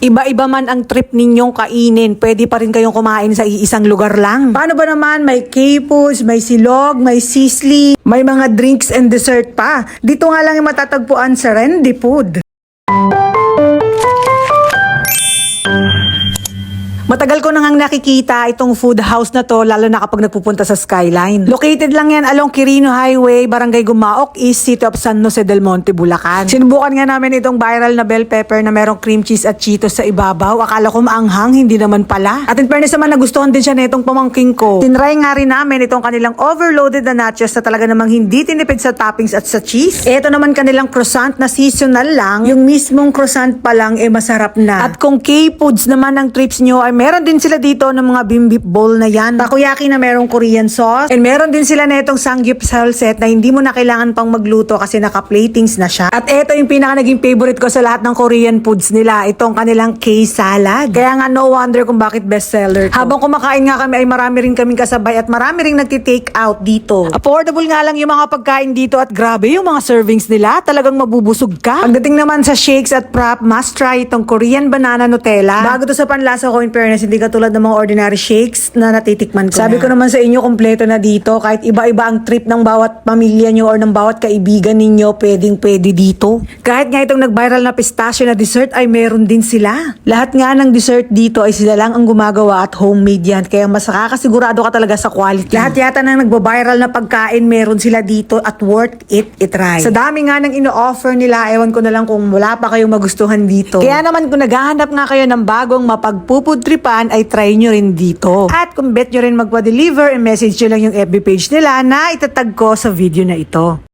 Iba-iba man ang trip ninyong kainin, pwede pa rin kayong kumain sa isang lugar lang. Paano ba naman may K-foods, may silog, may sisli, may mga drinks and dessert pa. Dito nga lang yung matatagpuan sa Randy Food. Matagal ko nang nakikita itong food house na to, lalo na kapag nagpupunta sa Skyline. Located lang yan along Quirino Highway, Barangay Gumaok East, City of San Jose del Monte, Bulacan. Sinubukan nga namin itong viral na bell pepper na merong cream cheese at Cheetos sa ibabaw. Akala ko maanghang, hindi naman pala. At in fairness naman, nagustuhan din siya nitong pamangking ko. Tinry nga rin namin itong kanilang overloaded na nachos na talaga namang hindi tinipid sa toppings at sa cheese. Ito naman kanilang croissant na seasonal lang. Yung mismong croissant pa lang masarap na. At kung K-foods naman ang trips nyo, ay meron din sila dito ng mga bimbip bowl na yan. Takoyaki na merong Korean sauce. And meron din sila na itong samgyeopsal set na hindi mo na kailangan pang magluto kasi naka-platings na siya. At ito yung pinaka naging favorite ko sa lahat ng Korean foods nila. Itong kanilang K-salad. Kaya nga no wonder kung bakit bestseller to. Habang kumakain nga kami ay marami rin kaming kasabay at marami rin nagti-take out dito. Affordable nga lang yung mga pagkain dito at grabe yung mga servings nila. Talagang mabubusog ka. Pagdating naman sa shakes at prop, must try itong Korean banana Nutella. Bago to sa panlasa ko, in fairness, hindi katulad ng mga ordinary shakes na natitikman ko. Sabi ko naman sa inyo, kompleto na dito. Kahit iba-iba ang trip ng bawat pamilya nyo or ng bawat kaibigan ninyo, pwede dito. Kahit nga itong nag-viral na pistachio na dessert ay meron din sila. Lahat nga ng dessert dito ay sila lang ang gumagawa at homemade yan. Kaya mas nakakasigurado ka talaga sa quality. Lahat yata ng nagbo-viral na pagkain, meron sila dito at worth it itry. Sa dami nga ng ino-offer nila, ewan ko na lang kung wala pa kayong magustuhan dito. Kaya naman kung naghahanap nga kayo ng bagong mapagpupudtripan, ay try nyo rin dito. At kung bet nyo rin magpa-deliver, message nyo lang yung FB page nila na itatag ko sa video na ito.